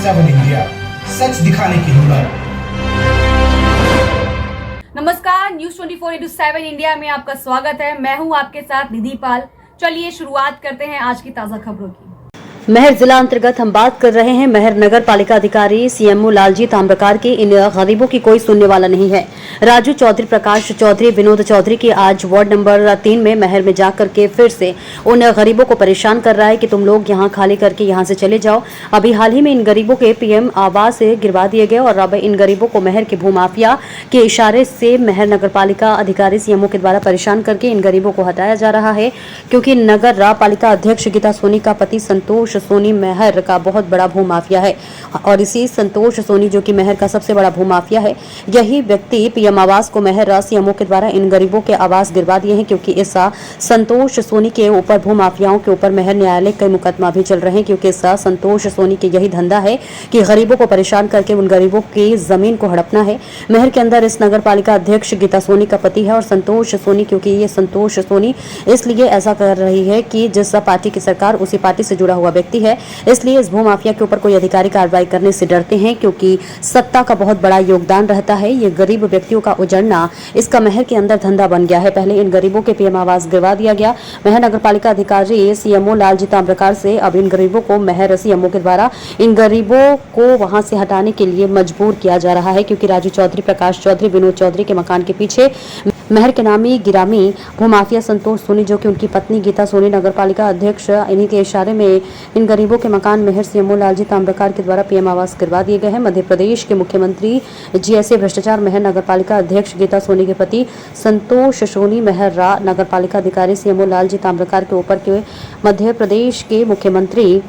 7 India, सच दिखाने की हिम्मत। नमस्कार, न्यूज 24/7 इंडिया में आपका स्वागत है। मैं हूं आपके साथ निधि पाल। चलिए शुरुआत करते हैं आज की ताजा खबरों की। महर जिला अंतर्गत हम बात कर रहे हैं। महर नगर पालिका अधिकारी सीएमओ लालजी ताम्रकार की इन गरीबों की कोई सुनने वाला नहीं है। राजू चौधरी, प्रकाश चौधरी, विनोद चौधरी की आज वार्ड नंबर 3 में महर में जाकर के फिर से उन गरीबों को परेशान कर रहा है कि तुम लोग यहां खाली करके यहां से चले जाओ। अभी हाल ही में इन गरीबों के पीएम आवास से गिरवा दिए गए और अब इन गरीबों को महर के भूमाफिया के इशारे से महर नगर पालिका अधिकारी सीएमओ के द्वारा परेशान करके इन गरीबों को हटाया जा रहा है, क्योंकि नगर पालिका अध्यक्ष गीता सोनी का पति संतोष सोनी महर का बहुत बड़ा भूमाफिया है और इसी संतोष सोनी जो कि महर का सबसे बड़ा भूमाफिया है, यही व्यक्ति पीएम आवास को महर सीएमओ के द्वारा इन गरीबों के आवास गिरवा दिए हैं, क्योंकि इस संतोष सोनी के ऊपर भूमाफियाओं के ऊपर महर न्यायालय कई मुकदमा भी चल रहे हैं, क्योंकि इस संतोष सोनी के यही धंधा है कि गरीबों को परेशान करके उन गरीबों की जमीन को हड़पना है। महर के अंदर इस नगर पालिका अध्यक्ष गीता सोनी का पति है और संतोष सोनी, क्योंकि ये संतोष सोनी इसलिए ऐसा कर रही है कि जिस पार्टी की सरकार उसी पार्टी से जुड़ा हुआ व्यक्ति है, इसलिए इस भूमाफिया के ऊपर कोई अधिकारी कार्रवाई करने से डरते हैं, क्योंकि सत्ता का बहुत बड़ा योगदान रहता है। ये गरीब व्यक्तियों का उजड़ना इसका महर के अंदर धंधा बन गया है। पहले इन गरीबों के पीएम आवास गिरवा दिया गया महर नगर पालिका अधिकारी सीएमओ लालजी ताम्रकार से, अब इन गरीबों को महर सीएमओ के द्वारा इन गरीबों को वहां से हटाने के लिए मजबूर किया जा रहा है, क्योंकि राजू चौधरी, प्रकाश चौधरी, विनोद चौधरी के मकान के पीछे महर के नामी गिरामी भूमाफिया संतोष सोनी जो कि उनकी पत्नी गीता सोनी नगर पालिका अध्यक्ष, इन्हीं के इशारे में इन गरीबों के मकान महर सीएमओ लालजी ताम्रकार के द्वारा पीएम आवास गिरवा दिए गए हैं। मध्य प्रदेश के मुख्यमंत्री जी ऐसे भ्रष्टाचार महर नगर पालिका अध्यक्ष गीता सोनी के पति संतोष सोनी महर नगर पालिका अधिकारी सीएमओ लालजी ताम्रकार के ऊपर के मध्य प्रदेश के मुख्यमंत्री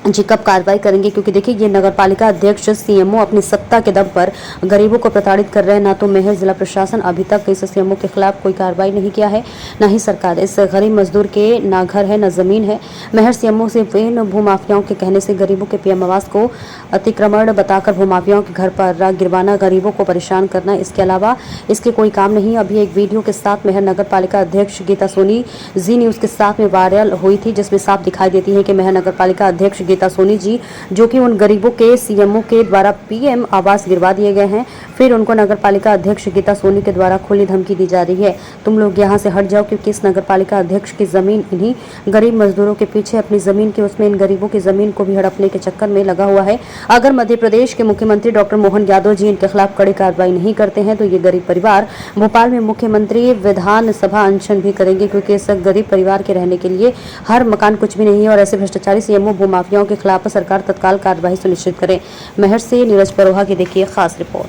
जी कब कार्रवाई करेंगे, क्योंकि देखिए ये नगर पालिका अध्यक्ष सीएमओ अपनी सत्ता के दम पर गरीबों को प्रताड़ित कर रहे हैं। ना तो महर जिला प्रशासन अभी तक इस सीएमओ के खिलाफ कोई कार्रवाई नहीं किया है, ना ही सरकार। इस गरीब मजदूर के ना घर है ना जमीन है। महर सीएमओ से इन भूमाफियाओं के कहने से गरीबों के पीएम आवास को अतिक्रमण बताकर भूमाफियाओं के घर पर गिरवाना, गरीबों को परेशान करना, इसके अलावा इसके कोई काम नहीं। अभी एक वीडियो के साथ महर नगर पालिका अध्यक्ष गीता सोनी जी न्यूज के साथ में वायरल हुई थी, जिसमें साफ दिखाई देती है कि महर नगर पालिका अध्यक्ष गीता सोनी जी जो कि उन गरीबों के सीएमओ के द्वारा पीएम आवास गिरवा दिए गए हैं, फिर उनको नगर पालिका अध्यक्ष गीता सोनी के द्वारा खुली धमकी दी जा रही है, तुम लोग यहां से हट जाओ, क्योंकि इस नगर पालिका अध्यक्ष की जमीन इन्हीं गरीब मजदूरों के पीछे अपनी जमीन के उसमें इन गरीबों की जमीन को भी हड़पने के चक्कर में लगा हुआ है। अगर मध्य प्रदेश के मुख्यमंत्री डॉक्टर मोहन यादव जी इनके खिलाफ कड़ी कार्रवाई नहीं करते हैं तो ये गरीब परिवार भोपाल में मुख्यमंत्री विधानसभा अनशन भी करेंगे, क्योंकि इस गरीब परिवार के रहने के लिए हर मकान कुछ भी नहीं है और ऐसे भ्रष्टाचारी सीएमओ भूमाफियाओं के खिलाफ सरकार तत्काल कार्रवाई सुनिश्चित करे। महर से नीरज परोहा की देखिए खास रिपोर्ट।